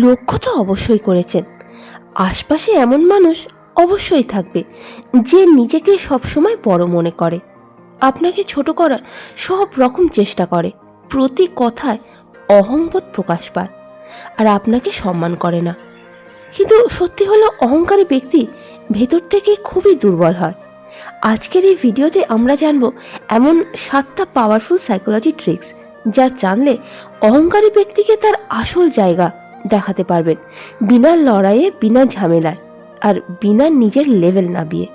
লক্ষ্য তো অবশ্যই করেছেন। আশপাশে এমন মানুষ অবশ্যই থাকবে যে নিজেকে সবসময় বড় মনে করে, আপনাকে ছোট করার সব রকম চেষ্টা করে, প্রতি কথায় অহংবোধ প্রকাশ পায় আর আপনাকে সম্মান করে না। কিন্তু সত্যি হলো অহংকারী ব্যক্তি ভেতর থেকে খুবই দুর্বল হয়। আজকের এই ভিডিওতে আমরা জানব এমন 7টা পাওয়ারফুল সাইকোলজি ট্রিক্স, যা জানলে অহংকারী ব্যক্তিকে তার আসল জায়গা দেখাতে পারবেন, বিনা লড়াইয়ে, বিনা ঝামেলায় আর বিনা নিজের লেভেল নামিয়ে।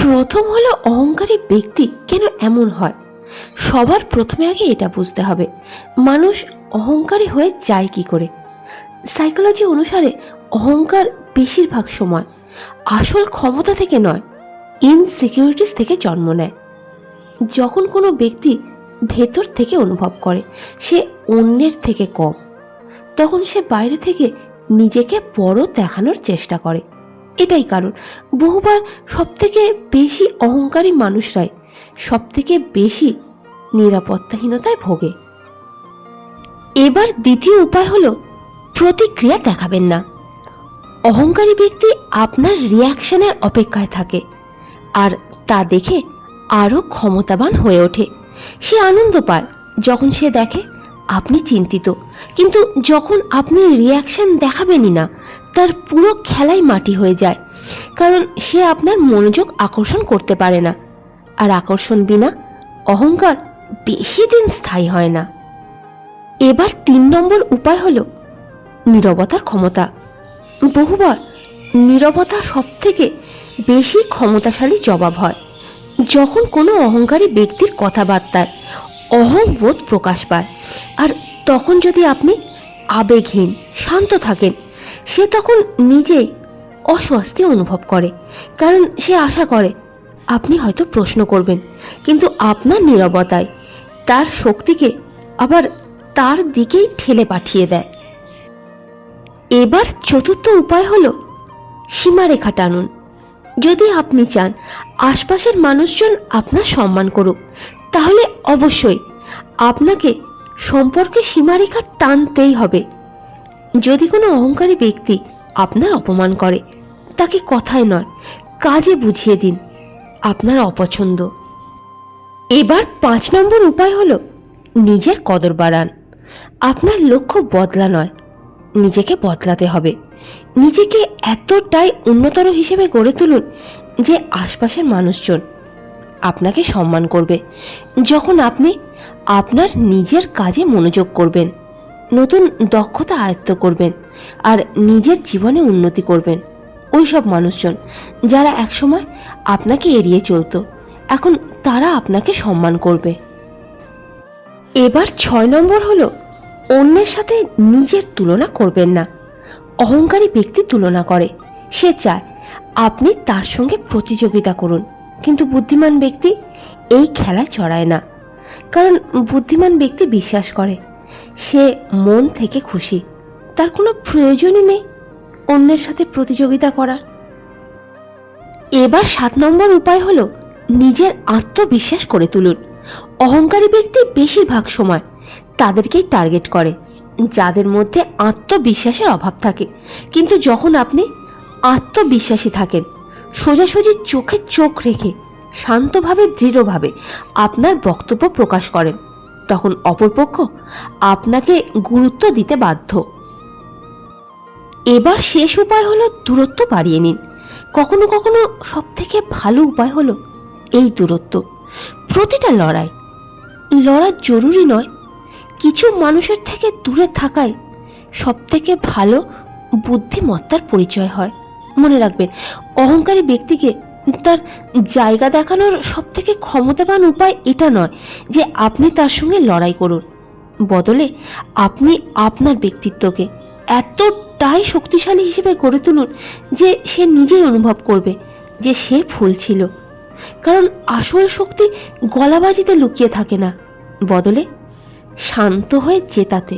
প্রথম হলো অহংকারী ব্যক্তি কেন এমন হয়। সবার প্রথমে আগে এটা বুঝতে হবে মানুষ অহংকারী হয়ে যায় কি করে। সাইকোলজি অনুসারে অহংকার বেশিরভাগ সময় আসল ক্ষমতা থেকে নয়, ইনসিকিউরিটিস থেকে জন্ম নেয়। যখন কোনো ব্যক্তি ভেতর থেকে অনুভব করে সে অন্যের থেকে কম, তখন সে বাইরে থেকে নিজেকে বড় দেখানোর চেষ্টা করে। এটাই কারণ বহুবার সবথেকে বেশি অহংকারী মানুষরাই সবথেকে বেশি নিরাপত্তাহীনতায় ভোগে। এবার দ্বিতীয় উপায় হলো প্রতিক্রিয়া দেখাবেন না। অহংকারী ব্যক্তি আপনার রিয়াকশনের অপেক্ষায় থাকে আর তা দেখে আরও ক্ষমতাবান হয়ে ওঠে। সে আনন্দ পায় যখন সে দেখে আপনি চিন্তিত, কিন্তু যখন আপনি রিয়াকশন দেখাবেনই না, তার পুরো খেলাই মাটি হয়ে যায়, কারণ সে আপনার মনোযোগ আকর্ষণ করতে পারে না। আর আকর্ষণ বিনা অহংকার বেশি দিন স্থায়ী হয় না। এবার 3 নম্বর উপায় হলো নীরবতার ক্ষমতা। বহুবার নীরবতা সবথেকে বেশি ক্ষমতাশালী জবাব হয়। যখন কোনো অহংকারী ব্যক্তির কথাবার্তায় অহংবোধ প্রকাশ পায়, আর তখন যদি আপনি আবেগহীন, শান্ত থাকেন, সে তখন নিজেই অস্বস্তি অনুভব করে, কারণ সে আশা করে আপনি হয়তো প্রশ্ন করবেন, কিন্তু আপনার নীরবতায় তার শক্তিকে আবার তার দিকেই ঠেলে পাঠিয়ে দেয়। এবার চতুর্থ উপায় হলো সীমারেখা টানুন। যদি আপনি চান আশপাশের মানুষজন আপনার সম্মান করুক, তাহলে অবশ্যই আপনাকে সম্পর্কে সীমারেখা টানতেই হবে। যদি কোনো অহংকারী ব্যক্তি আপনার অপমান করে, তাকে কথায় নয় কাজে বুঝিয়ে দিন আপনার অপছন্দ। এবার 5 নম্বর উপায় হলো নিজের কদর বাড়ান। আপনার লক্ষ্য বদলা নয়, নিজেকে বদলাতে হবে। নিজেকে এতটাই উন্নতর হিসেবে গড়ে তুলুন যে আশপাশের মানুষজন আপনাকে সম্মান করবে। যখন আপনি আপনার নিজের কাজে মনোযোগ করবেন, নতুন দক্ষতা আয়ত্ত করবেন আর নিজের জীবনে উন্নতি করবেন, ওই সব মানুষজন যারা একসময় আপনাকে এড়িয়ে চলতো, এখন তারা আপনাকে সম্মান করবে। এবার 6 নম্বর হলো অন্যের সাথে নিজের তুলনা করবেন না। অহংকারী ব্যক্তি তুলনা করে, সে চায় আপনি তার সঙ্গে প্রতিযোগিতা করুন, কিন্তু বুদ্ধিমান ব্যক্তি এই খেলায় জড়ায় না, কারণ বুদ্ধিমান ব্যক্তি বিশ্বাস করে সে মন থেকে খুশি, তার কোনো প্রয়োজনই নেই অন্যের সাথে প্রতিযোগিতা করার। এবার 7 নম্বর উপায় হলো নিজের আত্মবিশ্বাস করে তুলুন। অহংকারী ব্যক্তি বেশিরভাগ সময় তাদেরকেই টার্গেট করে যাদের মধ্যে আত্মবিশ্বাসের অভাব থাকে, কিন্তু যখন আপনি আত্মবিশ্বাসী থাকেন, সোজাসুজি চোখে চোখ রেখে শান্তভাবে, দৃঢ়ভাবে আপনার বক্তব্য প্রকাশ করেন, তখন অপরপক্ষ আপনাকে গুরুত্ব দিতে বাধ্য। এবার শেষ উপায় হলো দূরত্ব বাড়িয়ে নিন। কখনো কখনো সব থেকে ভালো উপায় হলো এই দূরত্ব। প্রতিটা লড়া জরুরি নয়, কিছু মানুষের থেকে দূরে থাকাই সব থেকে ভালো বুদ্ধিমত্তার পরিচয় হয়। মনে রাখবেন, অহংকারী ব্যক্তিকে তার জায়গা দেখানোর সব থেকে ক্ষমতাবান উপায় এটা নয় যে আপনি তার সঙ্গে লড়াই করুন, বদলে আপনি আপনার ব্যক্তিত্বকে এতটাই শক্তিশালী হিসেবে গড়ে তুলুন যে সে নিজেই অনুভব করবে যে সে ভুল ছিল। কারণ আসল শক্তি গলাবাজিতে লুকিয়ে থাকে না, বদলে শান্ত হয়ে জেতাতে।